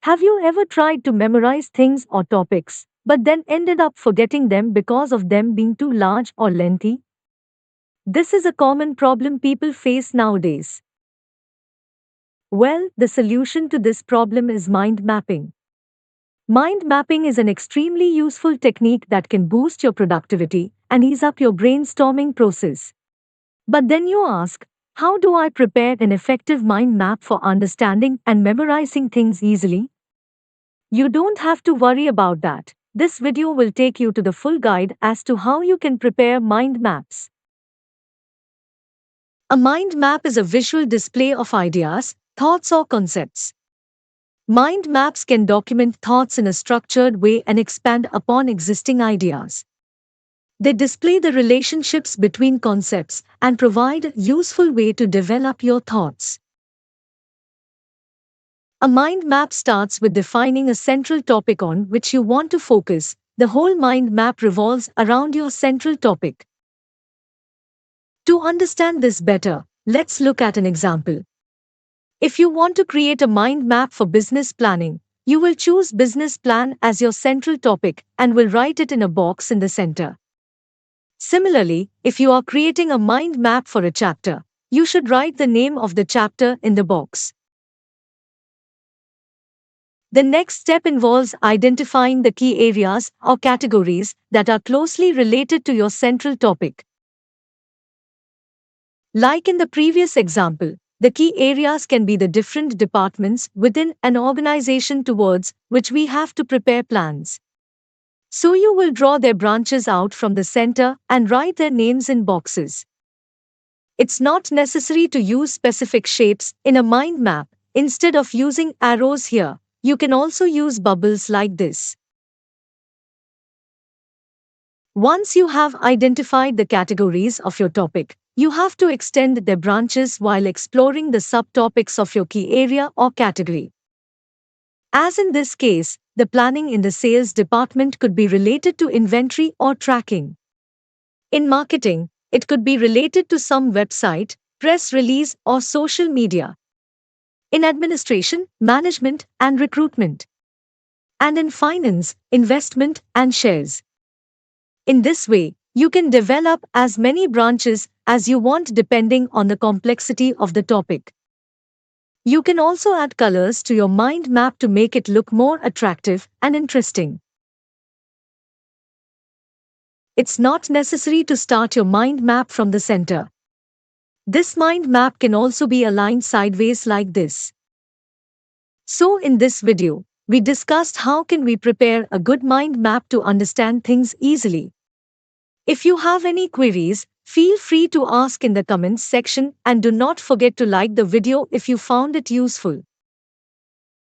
Have you ever tried to memorize things or topics, but then ended up forgetting them because of them being too large or lengthy? This is a common problem people face nowadays. Well, the solution to this problem is mind mapping. Mind mapping is an extremely useful technique that can boost your productivity and ease up your brainstorming process. But then you ask, how do I prepare an effective mind map for understanding and memorizing things easily? You don't have to worry about that. This video will take you to the full guide as to how you can prepare mind maps. A mind map is a visual display of ideas, thoughts, or concepts. Mind maps can document thoughts in a structured way and expand upon existing ideas. They display the relationships between concepts and provide a useful way to develop your thoughts. A mind map starts with defining a central topic on which you want to focus. The whole mind map revolves around your central topic. To understand this better, let's look at an example. If you want to create a mind map for business planning, you will choose business plan as your central topic and will write it in a box in the center. Similarly, if you are creating a mind map for a chapter, you should write the name of the chapter in the box. The next step involves identifying the key areas or categories that are closely related to your central topic. Like in the previous example, the key areas can be the different departments within an organization towards which we have to prepare plans. So you will draw their branches out from the center and write their names in boxes. It's not necessary to use specific shapes in a mind map. Instead of using arrows here, you can also use bubbles like this. Once you have identified the categories of your topic, you have to extend their branches while exploring the subtopics of your key area or category. As in this case, the planning in the sales department could be related to inventory or tracking. In marketing, it could be related to some website, press release, or social media. In administration, management, and recruitment. And in finance, investment, and shares. In this way, you can develop as many branches as you want depending on the complexity of the topic. You can also add colors to your mind map to make it look more attractive and interesting. It's not necessary to start your mind map from the center. This mind map can also be aligned sideways like this. So in this video, we discussed how can we prepare a good mind map to understand things easily. If you have any queries, feel free to ask in the comments section and do not forget to like the video if you found it useful.